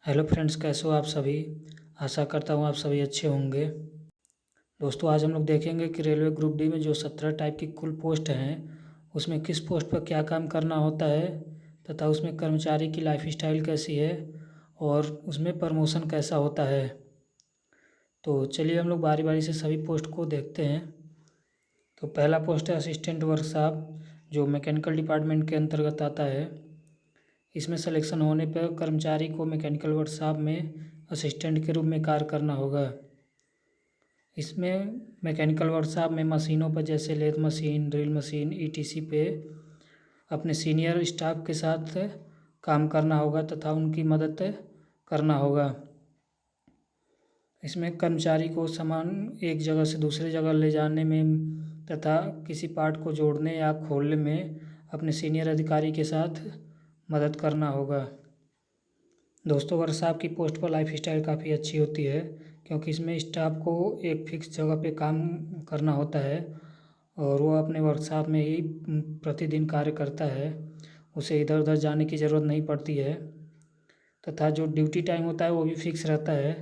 Hello friends, कैसे हो आप सभी। आशा करता हूँ आप सभी अच्छे होंगे। दोस्तों, आज हम लोग देखेंगे कि रेलवे ग्रुप डी में जो 17 टाइप की कुल पोस्ट हैं उसमें किस पोस्ट पर क्या काम करना होता है तथा उसमें कर्मचारी की लाइफ स्टाइल कैसी है और उसमें प्रमोशन कैसा होता है। तो चलिए हम लोग बारी बारी से सभी पोस्ट को देखते हैं। तो पहला पोस्ट है असिस्टेंट वर्कशॉप, जो मैकेनिकल डिपार्टमेंट के अंतर्गत आता है। इसमें सिलेक्शन होने पर कर्मचारी को मैकेनिकल वर्कशॉप में असिस्टेंट के रूप में कार्य करना होगा। इसमें मैकेनिकल वर्कशॉप में मशीनों पर जैसे lathe machine, drill machine, etc पे अपने सीनियर स्टाफ के साथ काम करना होगा तथा उनकी मदद करना होगा। इसमें कर्मचारी को सामान एक जगह से दूसरी जगह ले जाने में तथा किसी पार्ट को जोड़ने या खोलने में अपने सीनियर अधिकारी के साथ मदद करना होगा। दोस्तों, वर्कशॉप की पोस्ट पर लाइफ स्टाइल काफ़ी अच्छी होती है, क्योंकि इसमें स्टाफ को एक फिक्स जगह पे काम करना होता है और वो अपने वर्कशॉप में ही प्रतिदिन कार्य करता है। उसे इधर उधर जाने की ज़रूरत नहीं पड़ती है तथा जो ड्यूटी टाइम होता है वो भी फिक्स रहता है।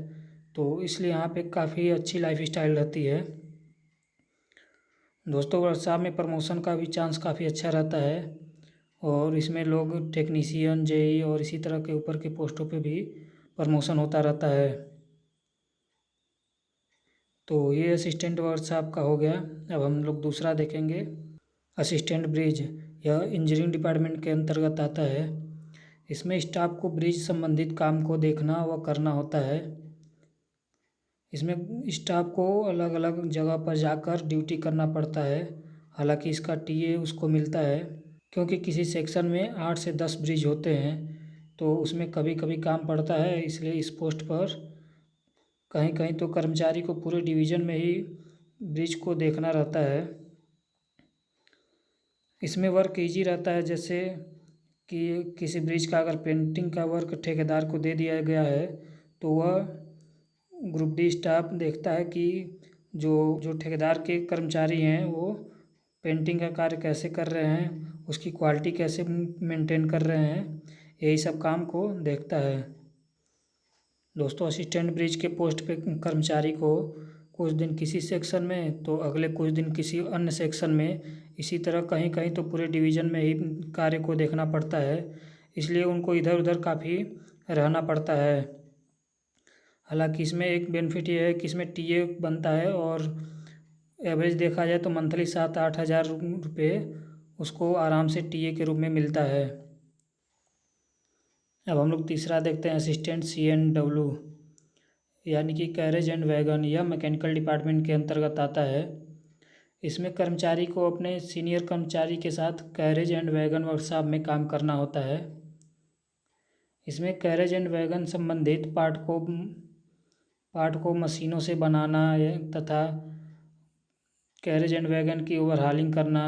तो इसलिए यहाँ पे काफ़ी अच्छी लाइफ स्टाइल रहती है। दोस्तों, वर्कशॉप में प्रमोशन का भी चांस काफ़ी अच्छा रहता है और इसमें लोग टेक्नीशियन, जेई और इसी तरह के ऊपर के पोस्टों पे भी प्रमोशन होता रहता है। तो ये असिस्टेंट वर्कशॉप का हो गया। अब हम लोग दूसरा देखेंगे, असिस्टेंट ब्रिज। यह इंजीनियरिंग डिपार्टमेंट के अंतर्गत आता है। इसमें स्टाफ को ब्रिज संबंधित काम को देखना व करना होता है। इसमें स्टाफ को अलग अलग जगह पर जाकर ड्यूटी करना पड़ता है। हालांकि इसका टीए उसको मिलता है, क्योंकि किसी सेक्शन में 8 से 10 ब्रिज होते हैं तो उसमें कभी कभी काम पड़ता है। इसलिए इस पोस्ट पर कहीं कहीं तो कर्मचारी को पूरे डिवीज़न में ही ब्रिज को देखना रहता है। इसमें वर्क इजी रहता है, जैसे कि किसी ब्रिज का अगर पेंटिंग का वर्क ठेकेदार को दे दिया गया है तो वह ग्रुप डी स्टाफ देखता है कि जो जो ठेकेदार के कर्मचारी हैं वो पेंटिंग का कार्य कैसे कर रहे हैं, उसकी क्वालिटी कैसे मेंटेन कर रहे हैं, यही सब काम को देखता है। दोस्तों, असिस्टेंट ब्रिज के पोस्ट पे कर्मचारी को कुछ दिन किसी सेक्शन में तो अगले कुछ दिन किसी अन्य सेक्शन में, इसी तरह कहीं कहीं तो पूरे डिवीज़न में ही कार्य को देखना पड़ता है। इसलिए उनको इधर उधर काफ़ी रहना पड़ता है। हालांकि इसमें एक बेनिफिट ये है कि इसमें टीए बनता है और एवरेज देखा जाए तो मंथली 7-8 हज़ार रुपये उसको आराम से टीए के रूप में मिलता है। अब हम लोग तीसरा देखते हैं, असिस्टेंट CNW, यानी कि कैरेज एंड वैगन। यह मैकेनिकल डिपार्टमेंट के अंतर्गत आता है। इसमें कर्मचारी को अपने सीनियर कर्मचारी के साथ कैरेज एंड वैगन वर्कशॉप में काम करना होता है। इसमें कैरेज एंड वैगन संबंधित पार्ट को मशीनों से बनाना तथा कैरेज एंड वैगन की ओवरहालिंग करना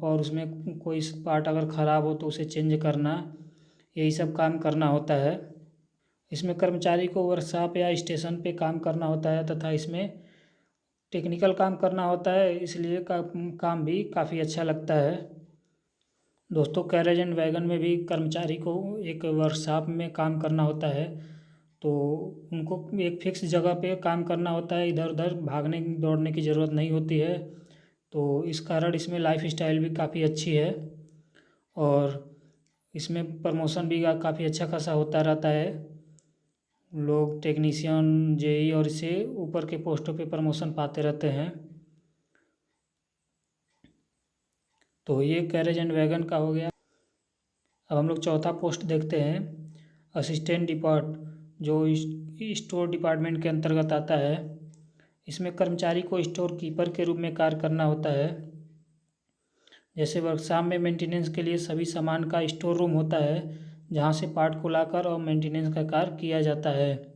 और उसमें कोई पार्ट अगर ख़राब हो तो उसे चेंज करना, यही सब काम करना होता है। इसमें कर्मचारी को वर्कशॉप या स्टेशन पे काम करना होता है तथा इसमें टेक्निकल काम करना होता है, इसलिए काम भी काफ़ी अच्छा लगता है। दोस्तों, कैरेज एंड वैगन में भी कर्मचारी को एक वर्कशॉप में काम करना होता है, तो उनको एक फिक्स जगह पे काम करना होता है, इधर उधर भागने दौड़ने की ज़रूरत नहीं होती है। तो इस कारण इसमें लाइफ स्टाइल भी काफ़ी अच्छी है और इसमें प्रमोशन भी काफ़ी अच्छा खासा होता रहता है। लोग टेक्नीशियन, जेई और इससे ऊपर के पोस्टों पे प्रमोशन पाते रहते हैं। तो ये कैरेज एंड वैगन का हो गया। अब हम लोग चौथा पोस्ट देखते हैं, असिस्टेंट डिपार्ट, जो स्टोर डिपार्टमेंट के अंतर्गत आता है। इसमें कर्मचारी को स्टोर कीपर के रूप में कार्य करना होता है। जैसे वर्कशॉप में मेंटेनेंस के लिए सभी सामान का स्टोर रूम होता है, जहाँ से पार्ट को लाकर और मेंटेनेंस का कार्य किया जाता है।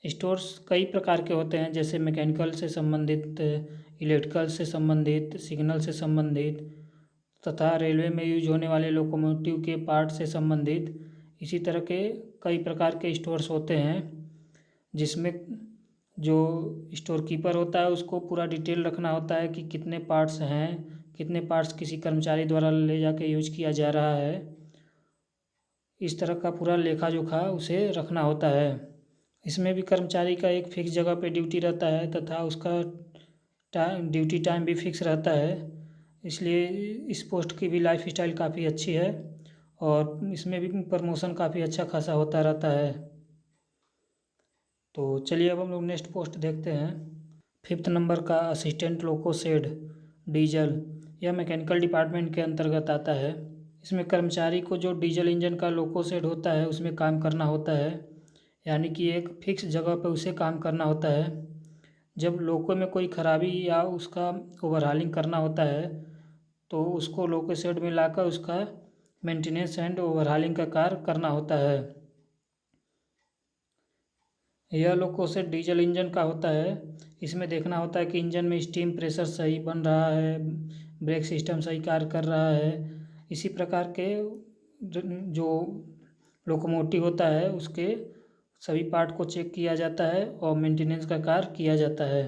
स्टोर्स कई प्रकार के होते हैं, जैसे मैकेनिकल से संबंधित, इलेक्ट्रिकल से संबंधित, सिग्नल से संबंधित तथा रेलवे में यूज होने वाले लोकोमोटिव के पार्ट से संबंधित, इसी तरह के कई प्रकार के स्टोर्स होते हैं। जिसमें जो स्टोर कीपर होता है उसको पूरा डिटेल रखना होता है कि कितने पार्ट्स हैं, कितने पार्ट्स किसी कर्मचारी द्वारा ले जाके यूज किया जा रहा है। इस तरह का पूरा लेखा जोखा उसे रखना होता है। इसमें भी कर्मचारी का एक फिक्स जगह पे ड्यूटी रहता है तथा उसका ड्यूटी टाइम भी फिक्स रहता है। इसलिए इस पोस्ट की भी लाइफ स्टाइल काफ़ी अच्छी है और इसमें भी प्रमोशन काफ़ी अच्छा खासा होता रहता है। तो चलिए अब हम लोग नेक्स्ट पोस्ट देखते हैं। 5th नंबर का असिस्टेंट लोको शेड डीजल, यह मैकेनिकल डिपार्टमेंट के अंतर्गत आता है। इसमें कर्मचारी को जो डीजल इंजन का लोको शेड होता है उसमें काम करना होता है, यानी कि एक फिक्स जगह पर उसे काम करना होता है। जब लोको में कोई खराबी या उसका ओवरहालिंग करना होता है तो उसको लोको शेड में लाकर उसका मेंटेनेंस एंड ओवरहालिंग का कार्य करना होता है। यह लोको शेड डीजल इंजन का होता है। इसमें देखना होता है कि इंजन में स्टीम प्रेशर सही बन रहा है, ब्रेक सिस्टम सही कार्य कर रहा है। इसी प्रकार के जो लोकोमोटिव होता है उसके सभी पार्ट को चेक किया जाता है और मेंटेनेंस का कार्य किया जाता है।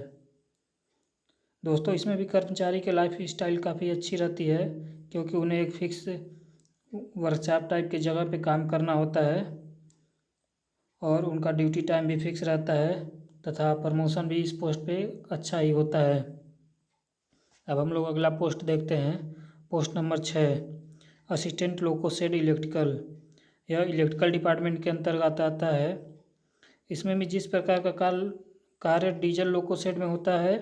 दोस्तों इसमें भी कर्मचारी के लाइफ स्टाइल काफ़ी अच्छी रहती है, क्योंकि उन्हें एक फिक्स वर्कशॉप टाइप की जगह पे काम करना होता है और उनका ड्यूटी टाइम भी फिक्स रहता है तथा प्रमोशन भी इस पोस्ट पे अच्छा ही होता है। अब हम लोग अगला पोस्ट देखते हैं। Post number 6, assistant loco shed electrical, यह इलेक्ट्रिकल डिपार्टमेंट के अंतर्गत आता है। इसमें भी जिस प्रकार का कार्य डीजल लोको शेड में होता है,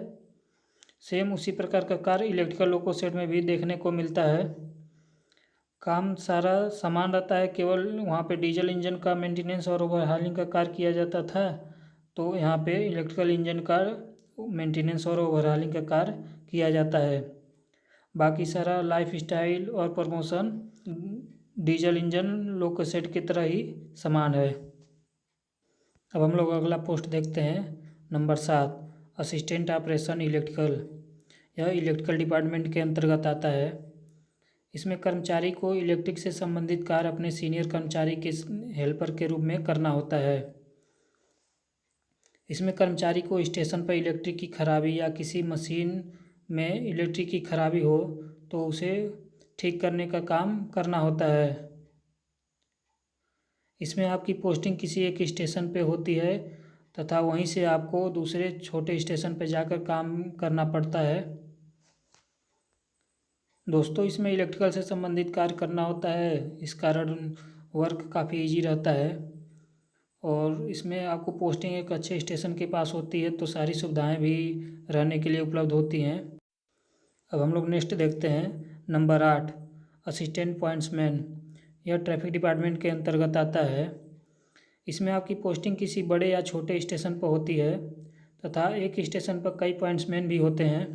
सेम उसी प्रकार का कार्य इलेक्ट्रिकल लोको शेड में भी देखने को मिलता है। काम सारा समान रहता है, केवल वहाँ पे डीजल इंजन का मेंटेनेंस और ओवरहालिंग का कार्य किया जाता था, तो यहाँ पे इलेक्ट्रिकल इंजन का मेंटेनेंस और ओवरहालिंग का कार्य किया जाता है। बाकी सारा लाइफ स्टाइल और promotion diesel engine loco shed की तरह ही समान है। अब हम लोग अगला पोस्ट देखते हैं। नंबर 7, असिस्टेंट ऑपरेशन इलेक्ट्रिकल, यह इलेक्ट्रिकल डिपार्टमेंट के अंतर्गत आता है। इसमें कर्मचारी को इलेक्ट्रिक से संबंधित कार्य अपने सीनियर कर्मचारी के हेल्पर के रूप में करना होता है। इसमें कर्मचारी को स्टेशन पर इलेक्ट्रिक की खराबी या किसी मशीन में इलेक्ट्रिक की खराबी हो तो उसे ठीक करने का काम करना होता है। इसमें आपकी पोस्टिंग किसी एक स्टेशन पे होती है तथा वहीं से आपको दूसरे छोटे स्टेशन पे जाकर काम करना पड़ता है। दोस्तों इसमें इलेक्ट्रिकल से संबंधित कार्य करना होता है, इस कारण वर्क काफ़ी इजी रहता है और इसमें आपको पोस्टिंग एक अच्छे स्टेशन के पास होती है तो सारी सुविधाएं भी रहने के लिए उपलब्ध होती हैं। अब हम लोग नेक्स्ट देखते हैं। नंबर 8, असिस्टेंट पॉइंट्समैन, यह ट्रैफिक डिपार्टमेंट के अंतर्गत आता है। इसमें आपकी पोस्टिंग किसी बड़े या छोटे स्टेशन पर होती है तथा एक स्टेशन पर कई पॉइंट्समैन भी होते हैं।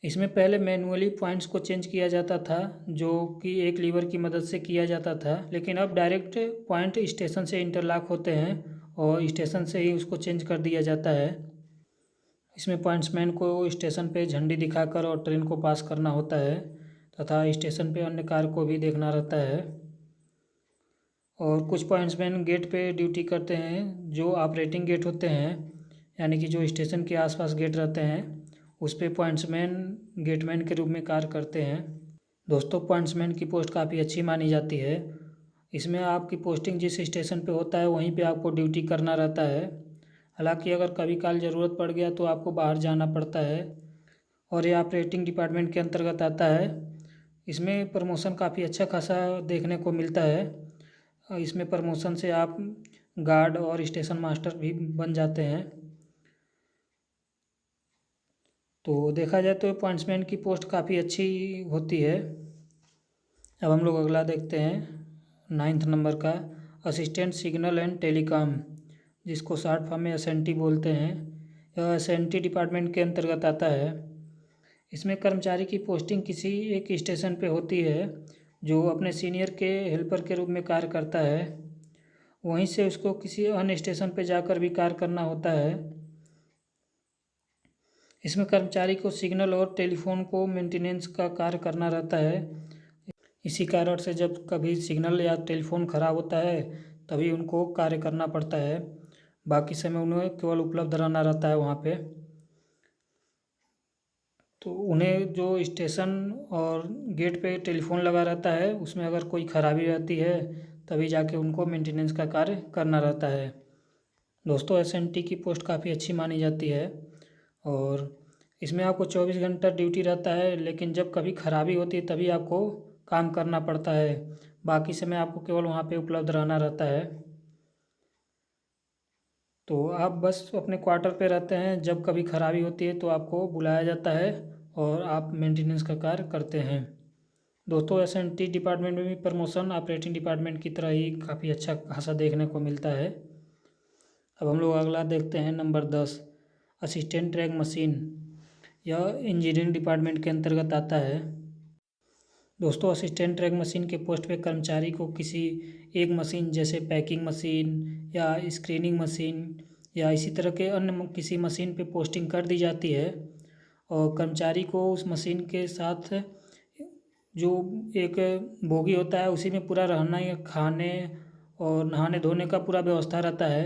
इसमें पहले मैनुअली पॉइंट्स को चेंज किया जाता था, जो कि एक लीवर की मदद से किया जाता था, लेकिन अब डायरेक्ट पॉइंट स्टेशन से इंटरलॉक होते हैं और स्टेशन से ही उसको चेंज कर दिया जाता है। इसमें पॉइंट्समैन को स्टेशन पे झंडी दिखाकर और ट्रेन को पास करना होता है तथा स्टेशन पे अन्य कार को भी देखना रहता है। और कुछ पॉइंट्समैन गेट पे ड्यूटी करते हैं, जो ऑपरेटिंग गेट होते हैं, यानी कि जो स्टेशन के आसपास गेट रहते हैं उस पे पॉइंट्समैन गेटमैन के रूप में कार्य करते हैं। दोस्तों पॉइंट्समैन की पोस्ट काफ़ी अच्छी मानी जाती है। इसमें आपकी पोस्टिंग जिस स्टेशन पे होता है वहीं पे आपको ड्यूटी करना रहता है। हालांकि अगर कभी काल ज़रूरत पड़ गया तो आपको बाहर जाना पड़ता है और ये ऑपरेटिंग डिपार्टमेंट के अंतर्गत आता है। इसमें प्रमोशन काफ़ी अच्छा खासा देखने को मिलता है। इसमें प्रमोशन से आप गार्ड और स्टेशन मास्टर भी बन जाते हैं। तो देखा जाए तो पॉइंट्समैन की पोस्ट काफ़ी अच्छी होती है। अब हम लोग अगला देखते हैं। 9th नंबर का असिस्टेंट सिग्नल एंड टेलीकॉम, जिसको शॉर्ट फॉर्म में एसएनटी बोलते हैं, यह एसएनटी डिपार्टमेंट के अंतर्गत आता है। इसमें कर्मचारी की पोस्टिंग किसी एक स्टेशन पे होती है जो अपने सीनियर के हेल्पर के रूप में कार्य करता है। वहीं से उसको किसी अन्य स्टेशन पे जाकर भी कार्य करना होता है। इसमें कर्मचारी को सिग्नल और टेलीफोन को मेंटेनेंस का कार्य करना रहता है। इसी कारण से जब कभी सिग्नल या टेलीफोन ख़राब होता है तभी उनको कार्य करना पड़ता है, बाकी समय उन्हें केवल उपलब्ध रहना रहता है वहाँ पे। तो उन्हें जो स्टेशन और गेट पे टेलीफोन लगा रहता है उसमें अगर कोई ख़राबी रहती है तभी जाके उनको मेंटेनेंस का कार्य करना रहता है। दोस्तों एसएनटी की पोस्ट काफ़ी अच्छी मानी जाती है और इसमें आपको 24 घंटा ड्यूटी रहता है, लेकिन जब कभी ख़राबी होती है तभी आपको काम करना पड़ता है। बाकी समय आपको केवल वहाँ पे उपलब्ध रहना रहता है। तो आप बस अपने क्वार्टर पे रहते हैं, जब कभी ख़राबी होती है तो आपको बुलाया जाता है और आप मेंटेनेंस का कार्य करते हैं। दोस्तों एसएनटी डिपार्टमेंट में भी प्रमोशन ऑपरेटिंग डिपार्टमेंट की तरह ही काफ़ी अच्छा खासा देखने को मिलता है। अब हम लोग अगला देखते हैं नंबर 10, असिस्टेंट ट्रैक मशीन। यह इंजीनियरिंग डिपार्टमेंट के अंतर्गत आता है। दोस्तों असिस्टेंट ट्रैक मशीन के पोस्ट पे कर्मचारी को किसी एक मशीन जैसे पैकिंग मशीन या स्क्रीनिंग मशीन या इसी तरह के अन्य किसी मशीन पे पोस्टिंग कर दी जाती है और कर्मचारी को उस मशीन के साथ जो एक बोगी होता है उसी में पूरा रहना या खाने और नहाने धोने का पूरा व्यवस्था रहता है।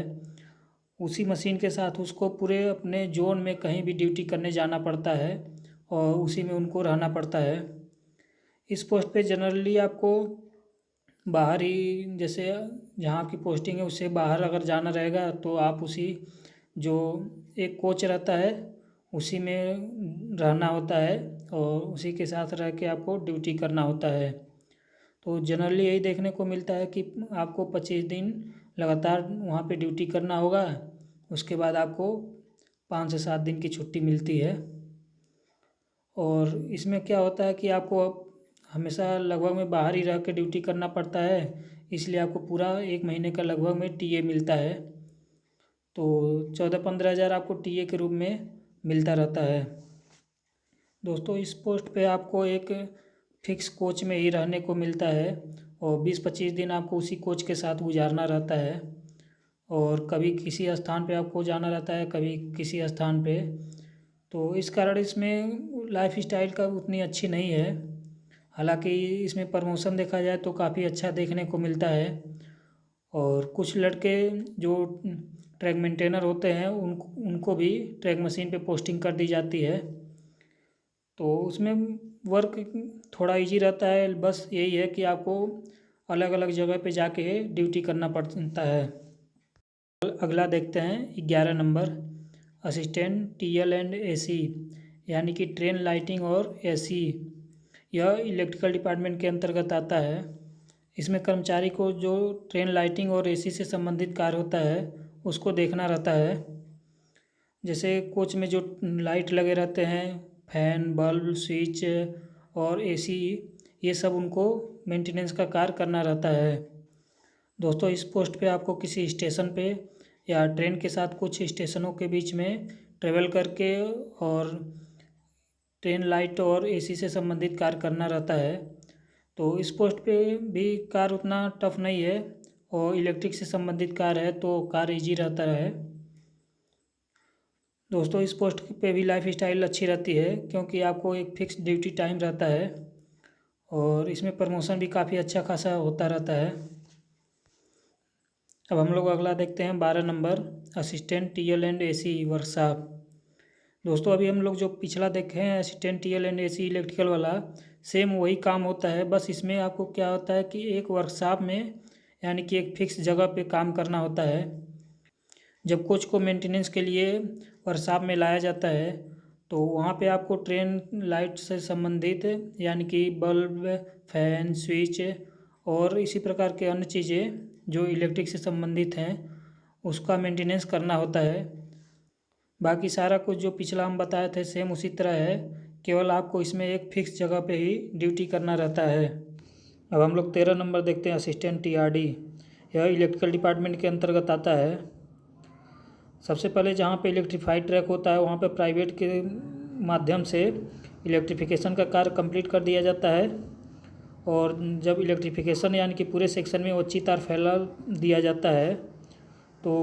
उसी मशीन के साथ उसको पूरे अपने जोन में कहीं भी ड्यूटी करने जाना पड़ता है और उसी में उनको रहना पड़ता है। इस पोस्ट पे जनरली आपको बाहर ही, जैसे जहाँ आपकी पोस्टिंग है उससे बाहर अगर जाना रहेगा तो आप उसी जो एक कोच रहता है उसी में रहना होता है और उसी के साथ रह के आपको ड्यूटी करना होता है। तो जनरली यही देखने को मिलता है कि आपको 25 दिन लगातार वहाँ पे ड्यूटी करना होगा, उसके बाद आपको 5 से 7 दिन की छुट्टी मिलती है। और इसमें क्या होता है कि आपको हमेशा लगभग में बाहर ही रह के ड्यूटी करना पड़ता है, इसलिए आपको पूरा 1 महीने का लगभग में टीए मिलता है। तो 14-15 हज़ार आपको टीए के रूप में मिलता रहता है। दोस्तों इस पोस्ट पे आपको एक फिक्स कोच में ही रहने को मिलता है और 20-25 दिन आपको उसी कोच के साथ गुजारना रहता है और कभी किसी स्थान पे आपको जाना रहता है, कभी किसी स्थान पे। तो इस कारण इसमें लाइफ स्टाइल का उतनी अच्छी नहीं है। हालांकि इसमें प्रमोशन देखा जाए तो काफ़ी अच्छा देखने को मिलता है और कुछ लड़के जो ट्रैक मेंटेनर होते हैं उनको भी ट्रैक मशीन पे पोस्टिंग कर दी जाती है। तो उसमें वर्क थोड़ा इजी रहता है, बस यही है कि आपको अलग अलग जगह पे जाके ड्यूटी करना पड़ता है। अगला देखते हैं 11 number, assistant TL and AC यानी कि ट्रेन लाइटिंग और एसी। यह इलेक्ट्रिकल डिपार्टमेंट के अंतर्गत आता है। इसमें कर्मचारी को जो ट्रेन लाइटिंग और एसी से संबंधित कार्य होता है उसको देखना रहता है। जैसे कोच में जो लाइट लगे रहते हैं, फैन, बल्ब, स्विच और एसी, ये सब उनको मेंटेनेंस का कार्य करना रहता है। दोस्तों इस पोस्ट पे आपको किसी स्टेशन पे या ट्रेन के साथ कुछ स्टेशनों के बीच में ट्रेवल करके और ट्रेन लाइट और एसी से संबंधित कार्य करना रहता है। तो इस पोस्ट पे भी कार्य उतना टफ नहीं है और इलेक्ट्रिक से संबंधित कार्य है तो कार्य इजी रहता है। दोस्तों इस पोस्ट पे भी लाइफ स्टाइल अच्छी रहती है क्योंकि आपको एक फिक्स ड्यूटी टाइम रहता है और इसमें प्रमोशन भी काफ़ी अच्छा खासा होता रहता है। अब हम लोग अगला देखते हैं 12 number, assistant TL and AC workshop. दोस्तों अभी हम लोग जो पिछला देखे हैं assistant TL and AC electrical वाला, सेम वही काम होता है, बस इसमें आपको क्या होता है कि एक वर्कशॉप में यानी कि एक फिक्स जगह पे काम करना होता है। जब कोच को मेंटेनेंस के लिए वर्कशॉप में लाया जाता है तो वहाँ पे आपको ट्रेन लाइट से संबंधित यानी कि बल्ब, फैन, स्विच और इसी प्रकार के अन्य चीज़ें जो इलेक्ट्रिक से संबंधित हैं उसका मेंटेनेंस करना होता है। बाकी सारा कुछ जो पिछला हम बताए थे सेम उसी तरह है, केवल आपको इसमें एक फिक्स जगह पे ही ड्यूटी करना रहता है। अब हम लोग 13 नंबर देखते हैं, असिस्टेंट टीआरडी। यह इलेक्ट्रिकल डिपार्टमेंट के अंतर्गत आता है। सबसे पहले जहाँ पे इलेक्ट्रीफाइड ट्रैक होता है वहाँ पे प्राइवेट के माध्यम से इलेक्ट्रिफिकेशन का कार्य कंप्लीट कर दिया जाता है और जब इलेक्ट्रिफिकेशन यानी कि पूरे सेक्शन में अच्छी तार फैला दिया जाता है तो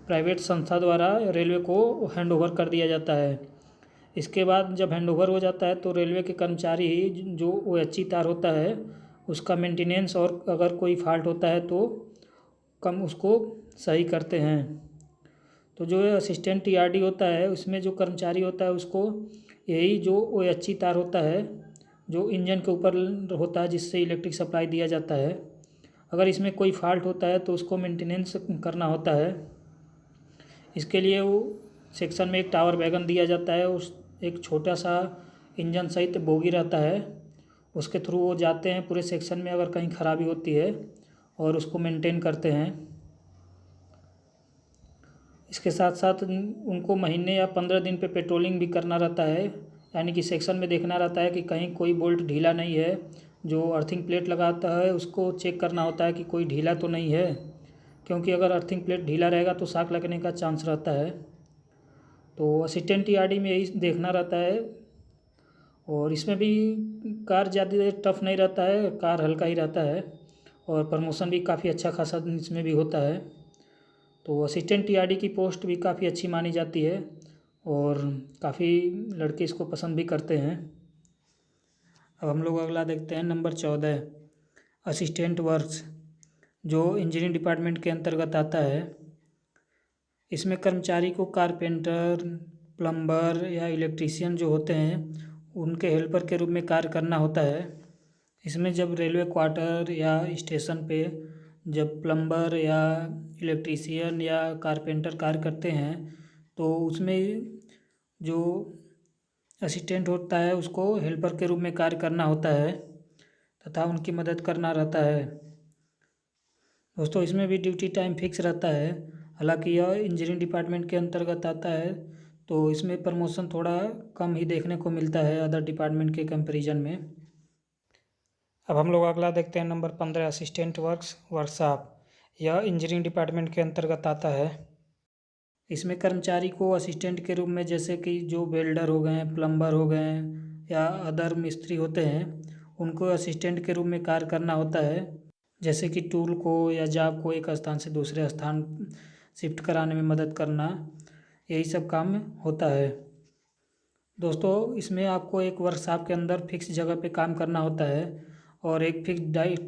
प्राइवेट संस्था द्वारा रेलवे को हैंडओवर कर दिया जाता है। इसके बाद जब हैंडओवर हो जाता है तो रेलवे के कर्मचारी ही जो वो अच्छी तार होता है उसका मेंटेनेंस और अगर कोई फॉल्ट होता है तो कम उसको सही करते हैं। तो जो असिस्टेंट टीआरडी होता है उसमें जो कर्मचारी होता है उसको यही जो OHC तार होता है जो इंजन के ऊपर होता है जिससे इलेक्ट्रिक सप्लाई दिया जाता है, अगर इसमें कोई फॉल्ट होता है तो उसको मेंटेनेंस करना होता है। इसके लिए वो सेक्शन में एक टावर वैगन दिया जाता है, उस एक छोटा सा इंजन सहित बोगी रहता है, उसके थ्रू वो जाते हैं पूरे सेक्शन में अगर कहीं ख़राबी होती है और उसको मेंटेन करते हैं। इसके साथ साथ उनको महीने या 15 दिन पे पेट्रोलिंग भी करना रहता है, यानी कि सेक्शन में देखना रहता है कि कहीं कोई बोल्ट ढीला नहीं है। जो अर्थिंग प्लेट लगाता है उसको चेक करना होता है कि कोई ढीला तो नहीं है, क्योंकि अगर अर्थिंग प्लेट ढीला रहेगा तो शॉक लगने का चांस रहता है। तो असिस्टेंट टीआरडी में यही देखना रहता है। और इसमें भी कार ज़्यादा टफ नहीं रहता है, कार हल्का ही रहता है और प्रमोशन भी काफ़ी अच्छा खासा इसमें भी होता है। तो असिस्टेंट टीआरडी की पोस्ट भी काफ़ी अच्छी मानी जाती है और काफ़ी लड़के इसको पसंद भी करते हैं। अब हम लोग अगला देखते हैं नंबर 14, असिस्टेंट वर्क्स, जो इंजीनियरिंग डिपार्टमेंट के अंतर्गत आता है। इसमें कर्मचारी को कारपेंटर, प्लम्बर या इलेक्ट्रीशियन जो होते हैं उनके हेल्पर के रूप में कार्य करना होता है। इसमें जब रेलवे क्वार्टर या स्टेशन पे जब प्लम्बर या इलेक्ट्रीशियन या कारपेंटर कार्य करते हैं तो उसमें जो असिस्टेंट होता है उसको हेल्पर के रूप में कार्य करना होता है तथा उनकी मदद करना रहता है। दोस्तों इसमें भी ड्यूटी टाइम फिक्स रहता है, हालांकि यह इंजीनियरिंग डिपार्टमेंट के अंतर्गत आता है तो इसमें प्रमोशन थोड़ा कम ही देखने को मिलता है अदर डिपार्टमेंट के कंपैरिजन में। अब हम लोग अगला देखते हैं नंबर 15, असिस्टेंट वर्कशॉप। यह इंजीनियरिंग डिपार्टमेंट के अंतर्गत आता है। इसमें कर्मचारी को असिस्टेंट के रूप में जैसे कि जो वेल्डर हो गए, प्लम्बर हो गए या अदर मिस्त्री होते हैं उनको असिस्टेंट के रूप में कार्य करना होता है, जैसे कि टूल को या जॉब को एक स्थान से दूसरे स्थान शिफ्ट कराने में मदद करना, यही सब काम होता है। दोस्तों इसमें आपको एक वर्कशॉप के अंदर फिक्स जगह पे काम करना होता है और एक फिक्स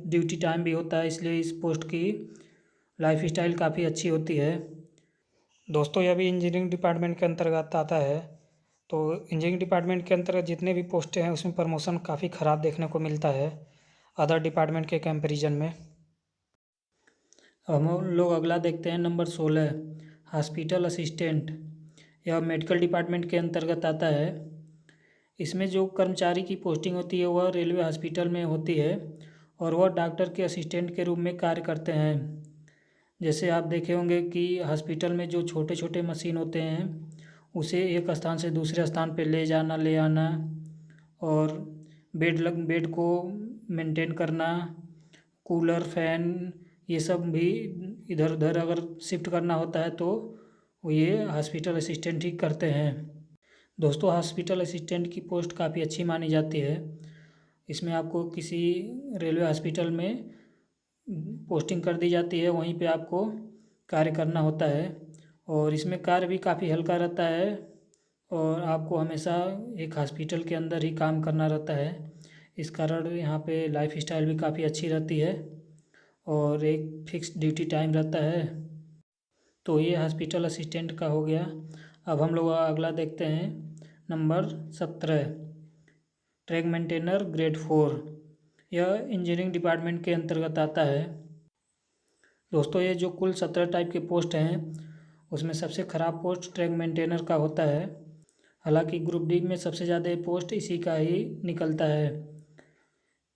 ड्यूटी टाइम भी होता है, इसलिए इस पोस्ट की लाइफ स्टाइल काफ़ी अच्छी होती है। दोस्तों यह भी इंजीनियरिंग डिपार्टमेंट के अंतर्गत आता है। तो इंजीनियरिंग डिपार्टमेंट के अंतर्गत जितने भी पोस्टें हैं उसमें प्रमोशन काफ़ी ख़राब देखने को मिलता है अदर डिपार्टमेंट के कंपैरिजन में। अब हम लोग अगला देखते हैं नंबर 16, हॉस्पिटल असिस्टेंट। यह मेडिकल डिपार्टमेंट के अंतर्गत आता है। इसमें जो कर्मचारी की पोस्टिंग होती है वह रेलवे हॉस्पिटल में होती है और वह डॉक्टर के असिस्टेंट के रूप में कार्य करते हैं। जैसे आप देखे होंगे कि हॉस्पिटल में जो छोटे छोटे मशीन होते हैं उसे एक स्थान से दूसरे स्थान पे ले जाना, ले आना और बेड को मेंटेन करना, कूलर, फैन, ये सब भी इधर उधर अगर शिफ्ट करना होता है तो ये हॉस्पिटल असिस्टेंट ही करते हैं। दोस्तों हॉस्पिटल असिस्टेंट की पोस्ट काफ़ी अच्छी मानी जाती है। इसमें आपको किसी रेलवे हॉस्पिटल में पोस्टिंग कर दी जाती है, वहीं पे आपको कार्य करना होता है और इसमें कार्य भी काफ़ी हल्का रहता है और आपको हमेशा एक हॉस्पिटल के अंदर ही काम करना रहता है। इस कारण यहाँ पे लाइफ स्टाइल भी काफ़ी अच्छी रहती है और एक फिक्स ड्यूटी टाइम रहता है। तो ये हॉस्पिटल असिस्टेंट का हो गया। अब हम लोग अगला देखते हैं नंबर 17, ट्रैक मेंटेनर ग्रेड 4। यह इंजीनियरिंग डिपार्टमेंट के अंतर्गत आता है। दोस्तों ये जो कुल 17 टाइप के पोस्ट हैं उसमें सबसे ख़राब पोस्ट ट्रैक मेंटेनर का होता है। हालांकि ग्रुप डी में सबसे ज़्यादा पोस्ट इसी का ही निकलता है।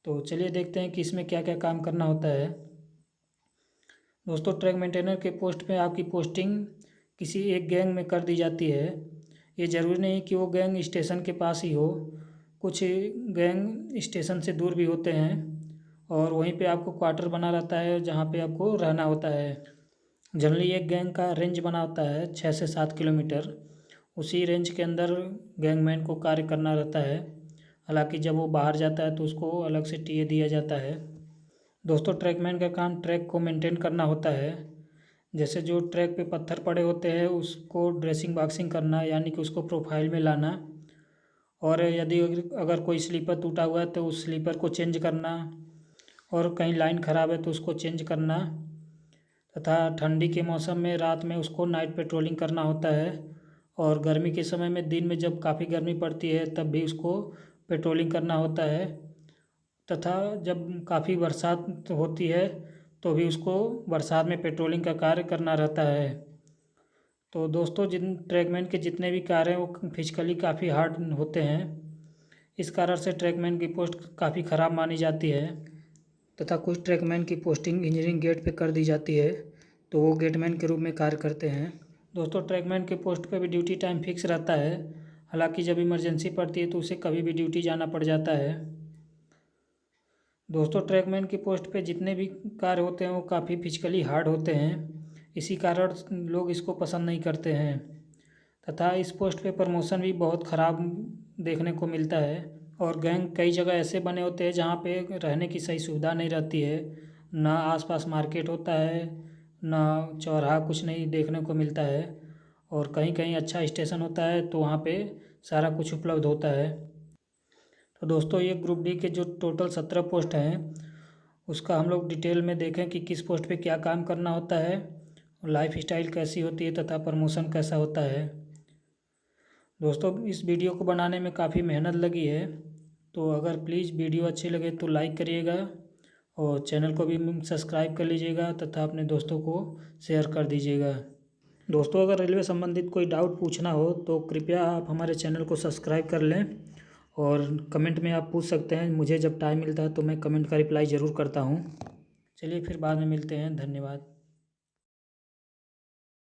तो चलिए देखते हैं कि इसमें क्या क्या काम करना होता है। दोस्तों ट्रैक मेंटेनर के पोस्ट पे आपकी पोस्टिंग किसी एक गैंग में कर दी जाती है। ये ज़रूरी नहीं कि वो गैंग स्टेशन के पास ही हो, कुछ गैंग स्टेशन से दूर भी होते हैं और वहीं पे आपको क्वार्टर बना रहता है जहाँ पे आपको रहना होता है। जनरली एक गैंग का रेंज बना होता है 6 से 7 किलोमीटर, उसी रेंज के अंदर गैंगमैन को कार्य करना रहता है। हालांकि जब वो बाहर जाता है तो उसको अलग से टीए दिया जाता है। दोस्तों ट्रैकमैन का काम ट्रैक को मेंटेन करना होता है। जैसे जो ट्रैक पे पत्थर पड़े होते हैं उसको ड्रेसिंग बॉक्सिंग करना, यानी कि उसको प्रोफाइल में लाना, और यदि अगर कोई स्लीपर टूटा हुआ है तो उस स्लीपर को चेंज करना, और कहीं लाइन ख़राब है तो उसको चेंज करना, तथा ठंडी के मौसम में रात में उसको नाइट पेट्रोलिंग करना होता है, और गर्मी के समय में दिन में जब काफ़ी गर्मी पड़ती है तब भी उसको पेट्रोलिंग करना होता है, तथा जब काफ़ी बरसात होती है तो भी उसको बरसात में पेट्रोलिंग का कार्य करना रहता है। तो दोस्तों, जिन ट्रैकमैन के जितने भी कार्य हैं वो फिजिकली काफ़ी हार्ड होते हैं। इस कारण से ट्रैकमैन की पोस्ट काफ़ी ख़राब मानी जाती है, तथा कुछ ट्रैकमैन की पोस्टिंग इंजीनियरिंग गेट पे कर दी जाती है, तो वो गेटमैन के रूप में कार्य करते हैं। दोस्तों, ट्रैकमैन के पोस्ट पे भी ड्यूटी टाइम फिक्स रहता है। हालांकि जब इमरजेंसी पड़ती है तो उसे कभी भी ड्यूटी जाना पड़ जाता है। दोस्तों, ट्रैकमैन की पोस्ट पे जितने भी कार्य होते हैं वो काफ़ी फिजिकली हार्ड होते हैं। इसी कारण लोग इसको पसंद नहीं करते हैं, तथा इस पोस्ट पे प्रमोशन भी बहुत ख़राब देखने को मिलता है। और गैंग कई जगह ऐसे बने होते हैं जहाँ पे रहने की सही सुविधा नहीं रहती है, ना आसपास मार्केट होता है, ना चौराहा, कुछ नहीं देखने को मिलता है। और कहीं कहीं अच्छा स्टेशन होता है तो वहाँ पे सारा कुछ उपलब्ध होता है। तो दोस्तों, ये ग्रुप डी के जो टोटल 17 पोस्ट हैं उसका हम लोग डिटेल में देखें कि किस पोस्ट पे क्या काम करना होता है, लाइफ स्टाइल कैसी होती है, तथा प्रमोशन कैसा होता है। दोस्तों, इस वीडियो को बनाने में काफ़ी मेहनत लगी है, तो अगर प्लीज़ वीडियो अच्छी लगे तो लाइक करिएगा और चैनल को भी सब्सक्राइब कर लीजिएगा, तथा अपने दोस्तों को शेयर कर दीजिएगा। दोस्तों, अगर रेलवे संबंधित कोई डाउट पूछना हो तो कृपया आप हमारे चैनल को सब्सक्राइब कर लें, और कमेंट में आप पूछ सकते हैं। मुझे जब टाइम मिलता है तो मैं कमेंट का रिप्लाई ज़रूर करता हूँ। चलिए फिर बाद में मिलते हैं। धन्यवाद।